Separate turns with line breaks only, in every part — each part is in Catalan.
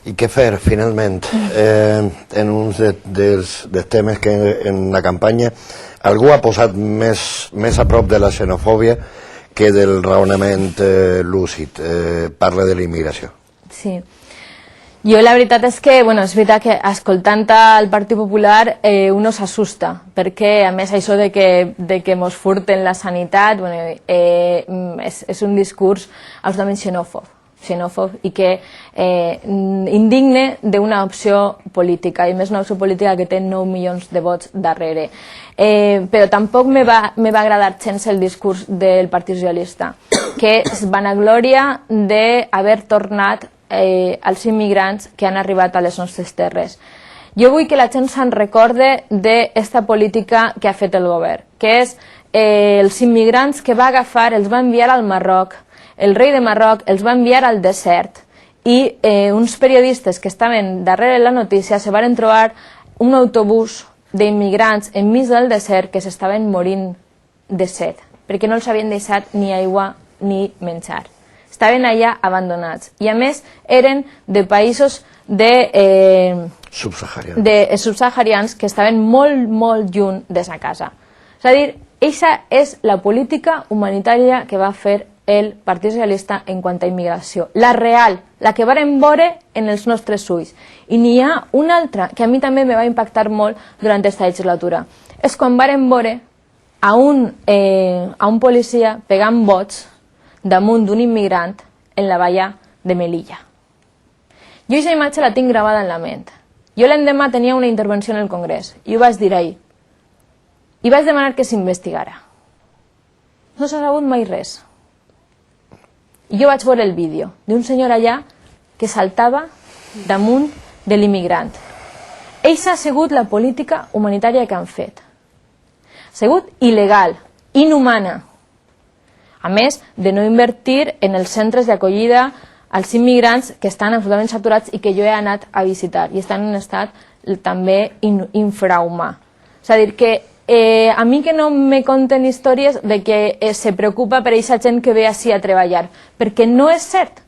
I què fer, finalment? En un dels temes que en la campanya algú ha posat més a prop de la xenofòbia que del raonament lúcid. Parla de la immigració.
Sí. Jo la veritat és que, és veritat que escoltant el Partit Popular uno s'assusta, perquè a més això de que mos furten la sanitat és un discurs absolutament xenòfob i que indigne d'una opció política, i més una opció política que té 9 milions de vots darrere. Però tampoc me va agradar gens el discurs del Partit Socialista, que es vanagloria d'haver tornat als immigrants que han arribat a les nostres terres. Jo vull que la gent se'n recorde d'esta política que ha fet el govern, que és els immigrants que va agafar, els va enviar al Marroc, el rei de Marroc els va enviar al desert i uns periodistes que estaven darrere la notícia se van trobar un autobús d'immigrants enmig del desert que s'estaven morint de set, perquè no els havien deixat ni aigua ni menjar. Estaven allà abandonats i a més eren de països subsaharians que estaven molt lluny de sa casa. És a dir, aquesta és la política humanitària que va fer el Partit Socialista en quant a immigració. La real, la que vàrem veure en els nostres ulls. I n'hi ha una altra que a mi també me va impactar molt durant aquesta legislatura. És quan vàrem veure a un policia pegant bots damunt d'un immigrant en la valla de Melilla. Jo aquesta imatge la tinc gravada en la ment. Jo l'endemà tenia una intervenció en el Congrés i ho vaig dir ahir. I vaig demanar que s'investigara. No s'ha sabut mai res. I jo vaig veure el vídeo d'un senyor allà que saltava damunt de l'immigrant. Eixa ha sigut la política humanitària que han fet. Ha sigut il·legal, inhumana. A més de no invertir en els centres d'acollida als immigrants que estan absolutament saturats i que jo he anat a visitar i estan en un estat també infrahumà. És a dir, que a mi que no me conten històries de que se preocupa per aquesta gent que ve així a treballar, perquè no és cert,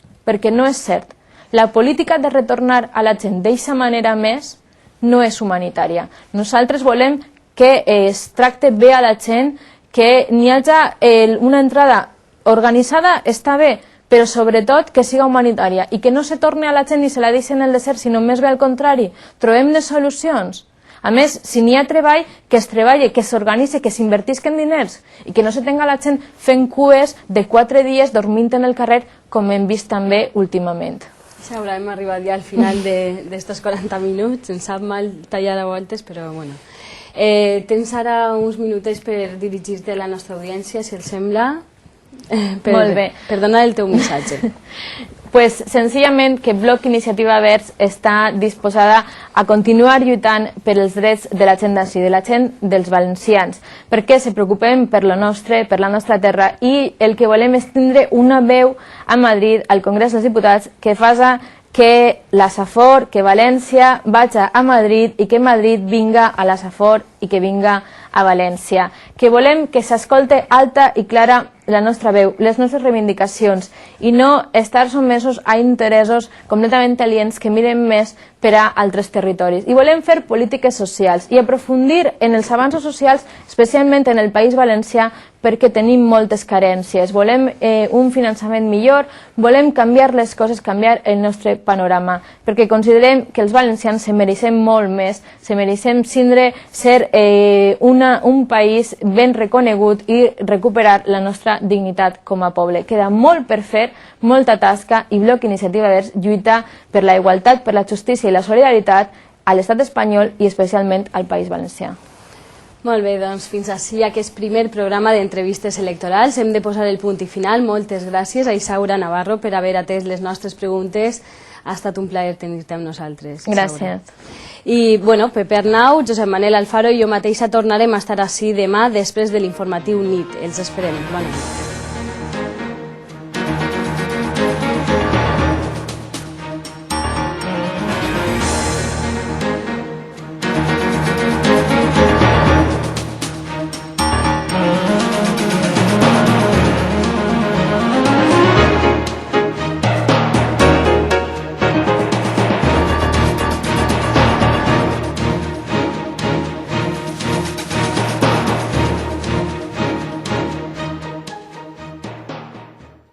La política de retornar a la gent d'aquesta manera més no és humanitària. Nosaltres volem que es tracte bé a la gent, que n'hi hagi una entrada organitzada, està bé, però sobretot que siga humanitària i que no se torni a la gent i se la deixi en el desert, sinó més bé al contrari. Trobem les solucions. A més, si n'hi ha treball, que es treballi, que s'organitzi, que s'invertisquen diners i que no se tenga la gent fent cues de 4 dies dormint en el carrer, com hem vist també últimament.
Xaura, hem arribat ja al final d'estos 40 minuts, ens sap mal tallar a voltes, però bueno. Tens ara uns minutets per dirigir-te a la nostra audiència, si els sembla.
Molt bé.
Per donar el teu missatge.
Pues senzillament que Bloc Iniciativa Verds està disposada a continuar lluitant per els drets de la gent d'ací, de la gent dels valencians, perquè se preocupem per la nostra terra i el que volem és tindre una veu a Madrid, al Congrés dels Diputats, que faci que la Safor, que València vagi a Madrid i que Madrid vinga a la Safor i que vinga a València. Que volem que s'escolte alta i clara la nostra veu, les nostres reivindicacions i no estar sotmesos a interessos completament aliens que miren més per a altres territoris. I volem fer polítiques socials i aprofundir en els avanços socials, especialment en el País Valencià, perquè tenim moltes carències. Volem un finançament millor, volem canviar les coses, canviar el nostre panorama, perquè considerem que els valencians se mereixem molt més, se mereixem ser un país ben reconegut i recuperar la nostra dignitat com a poble. Queda molt per fer, molta tasca, i Bloc Iniciativa Verds lluita per la igualtat, per la justícia i la solidaritat a l'estat espanyol i especialment al País Valencià.
Molt bé, doncs fins així aquest primer programa d'entrevistes electorals. Hem de posar el punt i final. Moltes gràcies a Isaura Navarro per haver atès les nostres preguntes. Ha estat un plaer tenir-te amb nosaltres.
Gràcies.
I, bueno, Pepe Arnau, Josep Manel Alfaro i jo mateixa tornarem a estar així demà després de l'informatiu NIT. Els esperem. Bona nit.